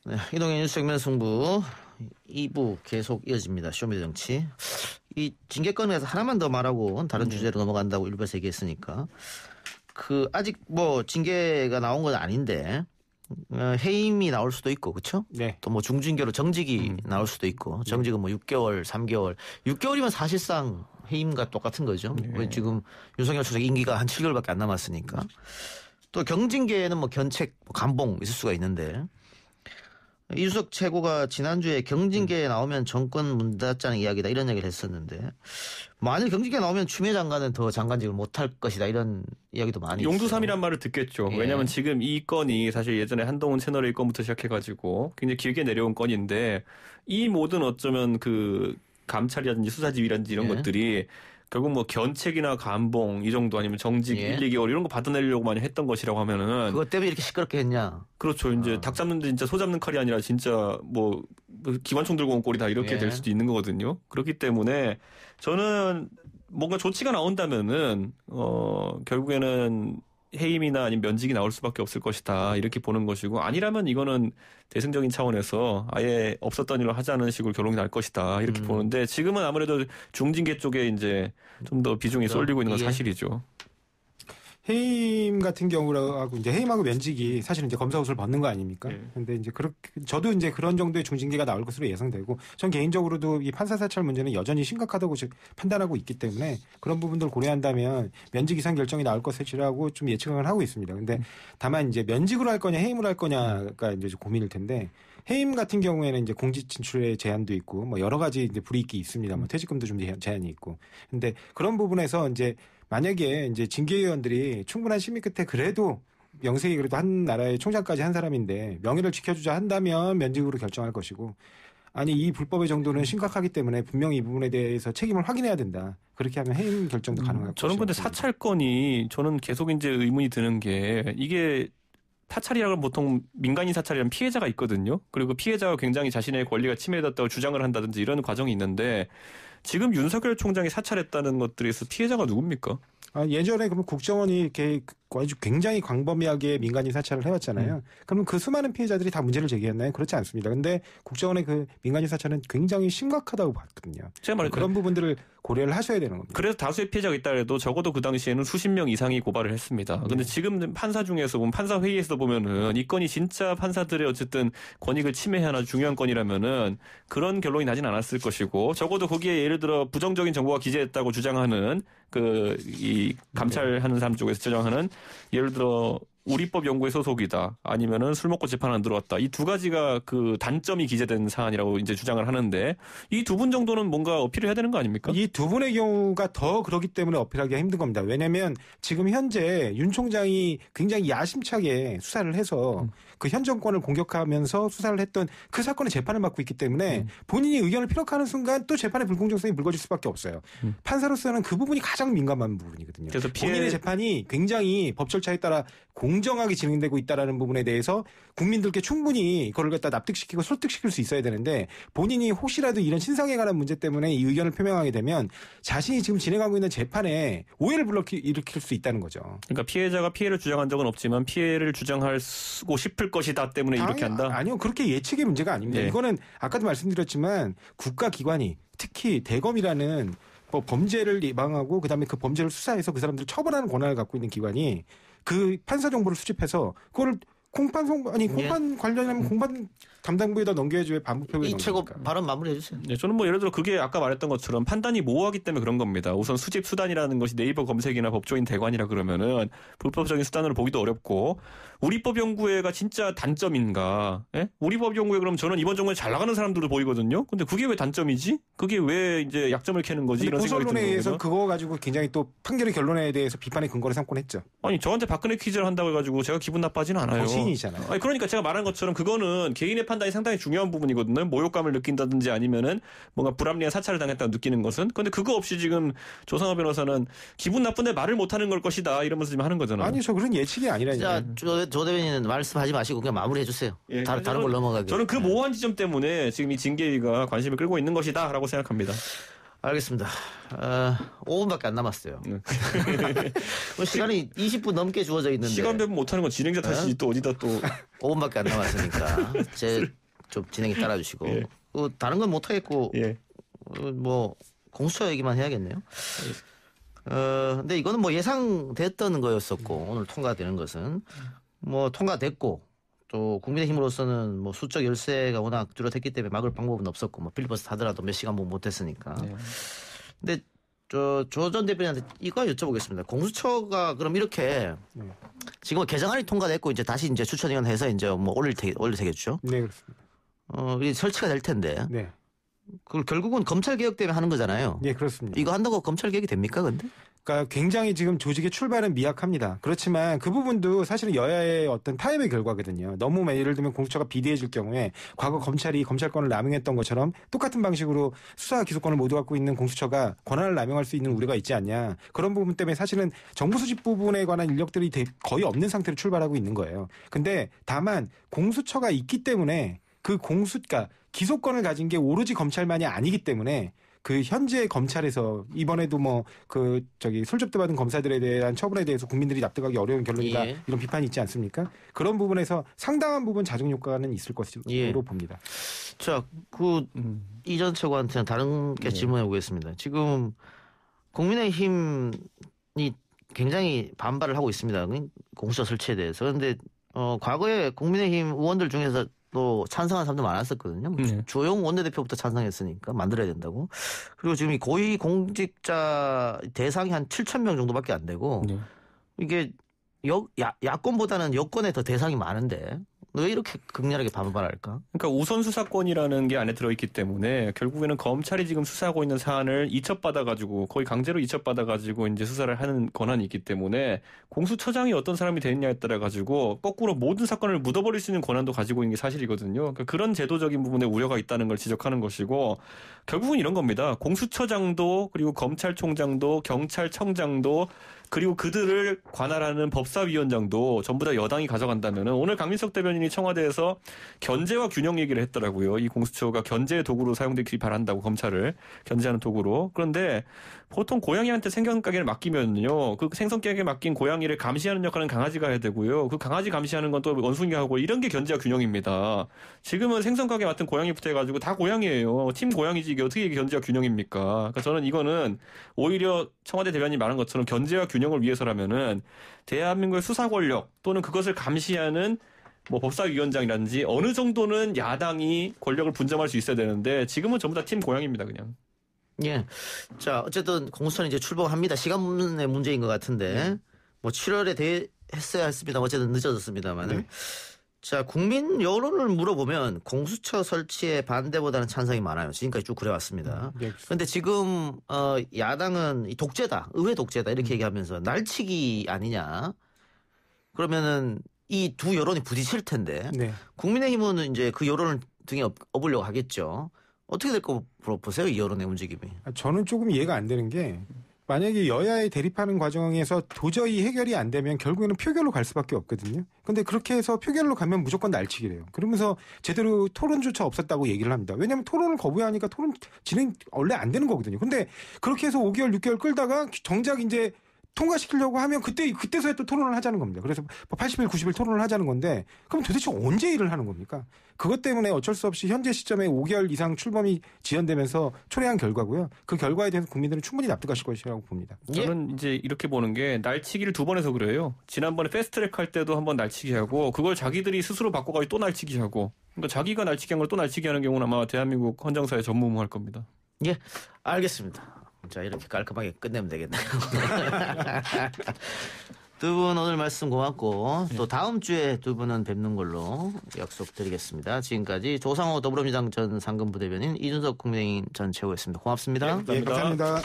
네, 이동현 뉴스 정면 승부 2부 계속 이어집니다. 쇼미더 정치. 이 징계권에서 하나만 더 말하고 다른 주제로 넘어간다고 일부에서 얘기했으니까 아직 뭐 징계가 나온 건 아닌데 해임이 나올 수도 있고 그렇죠? 네. 또 뭐 중징계로 정직이 나올 수도 있고 정직은 뭐 6개월, 3개월, 6개월이면 사실상 해임과 똑같은 거죠. 네. 지금 윤석열 총장 임기가 한 7개월밖에 안 남았으니까. 또 경징계에는 뭐 견책, 감봉 있을 수가 있는데 이준석 최고가 지난주에 경징계에 나오면 정권 문 닫자는 이야기다 이런 얘기를 했었는데 만일 경징계에 나오면 추미애 장관은 더 장관직을 못할 것이다 이런 이야기도 많이 있어요. 용두삼이란 말을 듣겠죠. 예. 왜냐하면 지금 이 건이 사실 예전에 한동훈 채널의 건부터 시작해가지고 굉장히 길게 내려온 건인데 이 모든 어쩌면 그 감찰이라든지 수사지휘라든지 이런 것들이 결국 뭐 견책이나 감봉 이 정도 아니면 정직 1, 2개월 이런 거 받아내려고 많이 했던 것이라고 하면은 그것 때문에 이렇게 시끄럽게 했냐? 그렇죠. 이제 닭 잡는데 진짜 소 잡는 칼이 아니라 진짜 뭐 기관총 들고 온 꼴이다 이렇게 될 수도 있는 거거든요. 그렇기 때문에 저는 뭔가 조치가 나온다면은 결국에는 해임이나 아니면 면직이 나올 수밖에 없을 것이다 이렇게 보는 것이고 아니라면 이거는 대승적인 차원에서 아예 없었던 일로 하자는 식으로 결론이 날 것이다 이렇게 보는데 지금은 아무래도 중징계 쪽에 이제 좀 더 비중이 쏠리고 있는 건 사실이죠. 해임 같은 경우라고 이제 해임하고 면직이 사실은 이제 검사 옷을 벗는 거 아닙니까? 그런데 이제 그렇게 저도 이제 그런 정도의 중징계가 나올 것으로 예상되고 전 개인적으로도 이 판사 사찰 문제는 여전히 심각하다고 판단하고 있기 때문에 그런 부분들을 고려한다면 면직 이상 결정이 나올 것이라고 좀 예측을 하고 있습니다. 근데 다만 이제 면직으로 할 거냐 해임으로 할 거냐가 이제 좀 고민일 텐데 해임 같은 경우에는 이제 공직 진출의 제한도 있고 뭐 여러 가지 이제 불이익이 있습니다. 뭐 퇴직금도 좀 제한이 있고. 근데 그런 부분에서 이제 만약에 이제 징계위원들이 충분한 심의 끝에 그래도 명색이 그래도 한 나라의 총장까지 한 사람인데 명예를 지켜주자 한다면 면직으로 결정할 것이고 아니 이 불법의 정도는 심각하기 때문에 분명히 이 부분에 대해서 책임을 확인해야 된다. 그렇게 하면 해임 결정도 가능할 것이고. 저는 근데 사찰건이 저는 계속 이제 의문이 드는 게 이게 사찰이라고 하면 보통 민간인 사찰이라면 피해자가 있거든요. 그리고 피해자가 굉장히 자신의 권리가 침해됐다고 주장을 한다든지 이런 과정이 있는데 지금 윤석열 총장이 사찰했다는 것들에서 피해자가 누굽니까? 예전에 그러면 국정원이 이렇게 아주 굉장히 광범위하게 민간인 사찰을 해왔잖아요. 그러면 그 수많은 피해자들이 다 문제를 제기했나요? 그렇지 않습니다. 근데 국정원의 그 민간인 사찰은 굉장히 심각하다고 봤거든요. 제가 말했죠. 그런 부분들을 고려를 하셔야 되는 겁니다. 그래서 다수의 피해자가 있다 해도 적어도 그 당시에는 수십 명 이상이 고발을 했습니다. 그런데 지금 판사 중에서 보면 판사 회의에서 보면은 이 건이 진짜 판사들의 어쨌든 권익을 침해하는 아주 중요한 건이라면은 그런 결론이 나진 않았을 것이고 적어도 거기에 예를 들어 부정적인 정보가 기재했다고 주장하는 이 감찰하는 사람 쪽에서 주장하는 예를 들어 우리법 연구의 소속이다. 아니면은 술 먹고 재판 안 들어왔다. 이 두 가지가 그 단점이 기재된 사안이라고 이제 주장을 하는데 이 두 분 정도는 뭔가 어필을 해야 되는 거 아닙니까? 이 두 분의 경우가 더 그렇기 때문에 어필하기가 힘든 겁니다. 왜냐하면 지금 현재 윤 총장이 굉장히 야심차게 수사를 해서 그 현 정권을 공격하면서 수사를 했던 그 사건의 재판을 맡고 있기 때문에 본인이 의견을 피력하는 순간 또 재판의 불공정성이 불거질 수밖에 없어요. 판사로서는 그 부분이 가장 민감한 부분이거든요. 그래서 본인의 재판이 굉장히 법 절차에 따라 공정하게 진행되고 있다라는 부분에 대해서 국민들께 충분히 그걸 갖다 납득시키고 설득시킬 수 있어야 되는데 본인이 혹시라도 이런 신상에 관한 문제 때문에 이 의견을 표명하게 되면 자신이 지금 진행하고 있는 재판에 오해를 일으킬 수 있다는 거죠. 그러니까 피해자가 피해를 주장한 적은 없지만 피해를 주장하고 싶을 것이다 때문에 이렇게 한다? 아니요. 그렇게 예측의 문제가 아닙니다. 네. 이거는 아까도 말씀드렸지만 국가기관이 특히 대검이라는 뭐 범죄를 예방하고 그다음에 그 범죄를 수사해서 그 사람들을 처벌하는 권한을 갖고 있는 기관이 그 판사 정보를 수집해서 그걸 공판 관련하면 공판 담당부에다 넘겨야지 왜 반부패부에 넘깁니까? 이 최고 발언 마무리해 주세요. 네, 저는 뭐 예를 들어 그게 아까 말했던 것처럼 판단이 모호하기 때문에 그런 겁니다. 우선 수집 수단이라는 것이 네이버 검색이나 법조인 대관이라 그러면은 불법적인 수단으로 보기도 어렵고 우리법 연구회가 진짜 단점인가? 예? 우리법 연구회 그럼 저는 이번 정부에 잘 나가는 사람들도 보이거든요. 근데 그게 왜 단점이지? 그게 왜 이제 약점을 캐는 거지? 이런 생각이 보수언론에 의해서 드는 그거 가지고 굉장히 또 판결의 결론에 대해서 비판의 근거를 삼곤 했죠. 아니 저한테 박근혜 퀴즈를 한다고 해가지고 제가 기분 나빠지는 않아요. 시인이잖아요. 아니 그러니까 제가 말한 것처럼 그거는 개인의 판단이 상당히 중요한 부분이거든요. 모욕감을 느낀다든지 아니면은 뭔가 불합리한 사찰을 당했다고 느끼는 것은. 그런데 그거 없이 지금 조상호 변호사는 기분 나쁜데 말을 못하는 걸 것이다 이러면서 지금 하는 거잖아요. 아니 저 그런 예측이 아니라니까요. 자, 조 대변인은 말씀하지 마시고 그냥 마무리해 주세요. 예, 다른 걸 넘어가게. 저는 그 모호한 지점 때문에 지금 이 징계위가 관심을 끌고 있는 것이다라고 생각합니다. 알겠습니다. 5분밖에 안 남았어요. 시간이 20분 넘게 주어져 있는데. 시간 배분 못하는 건 진행자 탓이지 또 어디다 또. 5분밖에 안 남았으니까 좀 진행에 따라주시고. 예. 다른 건 못하겠고 예. 뭐 공수처 얘기만 해야겠네요. 근데 이거는 뭐 예상됐던 거였었고 오늘 통과되는 것은 뭐 통과됐고 또 국민의힘으로서는 뭐 수적 열세가 워낙 뚜렷했기 때문에 막을 방법은 없었고 뭐 필리버스터 하더라도 몇 시간 뭐 못했으니까. 근데 조 전 대표님한테 이거 여쭤보겠습니다. 공수처가 그럼 이렇게 지금 개정안이 통과됐고 이제 다시 이제 추천위원 해서 이제 뭐 올릴 테겠죠? 네, 그렇습니다. 이게 설치가 될 텐데. 네. 그걸 결국은 검찰 개혁 때문에 하는 거잖아요. 네, 그렇습니다. 이거 한다고 검찰 개혁이 됩니까, 근데? 그러니까 굉장히 지금 조직의 출발은 미약합니다. 그렇지만 그 부분도 사실은 여야의 어떤 타협의 결과거든요. 너무 예를 들면 공수처가 비대해질 경우에 과거 검찰이 검찰권을 남용했던 것처럼 똑같은 방식으로 수사 기소권을 모두 갖고 있는 공수처가 권한을 남용할 수 있는 우려가 있지 않냐. 그런 부분 때문에 사실은 정부 수집 부분에 관한 인력들이 거의 없는 상태로 출발하고 있는 거예요. 근데 다만 공수처가 있기 때문에 그러니까 기소권을 가진 게 오로지 검찰만이 아니기 때문에 그 현재 검찰에서 이번에도 술 접대받은 검사들에 대한 처분에 대해서 국민들이 납득하기 어려운 결론이다 이런 비판이 있지 않습니까? 그런 부분에서 상당한 부분 자정 효과는 있을 것으로 봅니다. 자, 이전 최고한테는 다른 게 질문해 보겠습니다. 지금 국민의힘이 굉장히 반발을 하고 있습니다. 공수처 설치에 대해서. 그런데 과거에 국민의힘 의원들 중에서 또 찬성한 사람도 많았었거든요. 조영 원내대표부터 찬성했으니까 만들어야 된다고. 그리고 지금 이 고위 공직자 대상이 한 7,000명 정도밖에 안 되고 이게 야권보다는 여권에 더 대상이 많은데 왜 이렇게 극렬하게 반발할까? 그러니까 우선 수사권이라는 게 안에 들어있기 때문에 결국에는 검찰이 지금 수사하고 있는 사안을 이첩받아가지고 거의 강제로 이첩받아가지고 이제 수사를 하는 권한이 있기 때문에 공수처장이 어떤 사람이 되느냐에 따라 가지고 거꾸로 모든 사건을 묻어버릴 수 있는 권한도 가지고 있는 게 사실이거든요. 그러니까 그런 제도적인 부분에 우려가 있다는 걸 지적하는 것이고 결국은 이런 겁니다. 공수처장도 그리고 검찰총장도 경찰청장도 그리고 그들을 관할하는 법사위원장도 전부 다 여당이 가져간다면 오늘 강민석 대변인이 청와대에서 견제와 균형 얘기를 했더라고요. 이 공수처가 견제의 도구로 사용되길 바란다고 검찰을 견제하는 도구로. 그런데 보통 고양이한테 생선가게를 맡기면요. 그 생선가게 맡긴 고양이를 감시하는 역할은 강아지가 해야 되고요. 그 강아지 감시하는 건 또 원숭이가 하고 이런 게 견제와 균형입니다. 지금은 생선가게 맡은 고양이부터 해가지고 다 고양이에요. 팀 고양이지 이게 어떻게 이게 견제와 균형입니까? 그러니까 저는 이거는 오히려 청와대 대변인이 말한 것처럼 견제와 균형을 위해서라면은 대한민국의 수사 권력 또는 그것을 감시하는 뭐 법사위원장이라든지 어느 정도는 야당이 권력을 분점할 수 있어야 되는데 지금은 전부 다 팀 고양이입니다, 그냥. 예. 자, 어쨌든 공수처는 이제 출범합니다. 시간의 문제인 것 같은데 뭐 7월에 했어야 했습니다. 어쨌든 늦어졌습니다만은. 자, 국민 여론을 물어보면 공수처 설치에 반대보다는 찬성이 많아요. 지금까지 쭉 그래왔습니다. 그런데 지금 야당은 독재다, 의회 독재다 이렇게 얘기하면서 날치기 아니냐. 그러면은 이 두 여론이 부딪힐 텐데 국민의힘은 이제 그 여론을 등에 업으려고 하겠죠. 어떻게 될 거 보세요, 이 여론의 움직임이? 저는 조금 이해가 안 되는 게 만약에 여야에 대립하는 과정에서 도저히 해결이 안 되면 결국에는 표결로 갈 수밖에 없거든요. 근데 그렇게 해서 표결로 가면 무조건 날치기래요. 그러면서 제대로 토론조차 없었다고 얘기를 합니다. 왜냐하면 토론을 거부하니까 토론 진행 원래 안 되는 거거든요. 근데 그렇게 해서 5개월, 6개월 끌다가 정작 이제 통과시키려고 하면 그때서야 또 토론을 하자는 겁니다. 그래서 80일, 90일 토론을 하자는 건데 그럼 도대체 언제 일을 하는 겁니까? 그것 때문에 어쩔 수 없이 현재 시점에 5개월 이상 출범이 지연되면서 초래한 결과고요. 그 결과에 대해서 국민들은 충분히 납득하실 것이라고 봅니다. 저는 이제 이렇게 보는 게 날치기를 2번 해서 그래요. 지난번에 패스트트랙 할 때도 한번 날치기 하고 그걸 자기들이 스스로 바꿔가지고 또 날치기 하고 그러니까 자기가 날치기 한 걸 또 날치기 하는 경우는 아마 대한민국 헌정사에 전무후무할 겁니다. 예, 알겠습니다. 자, 이렇게 깔끔하게 끝내면 되겠네요. 두 분 오늘 말씀 고맙고 또 다음 주에 두 분은 뵙는 걸로 약속드리겠습니다. 지금까지 조상호 더불어민주당 전 상근부대변인, 이준석 국민의힘 전 최고였습니다. 고맙습니다. 네, 감사합니다.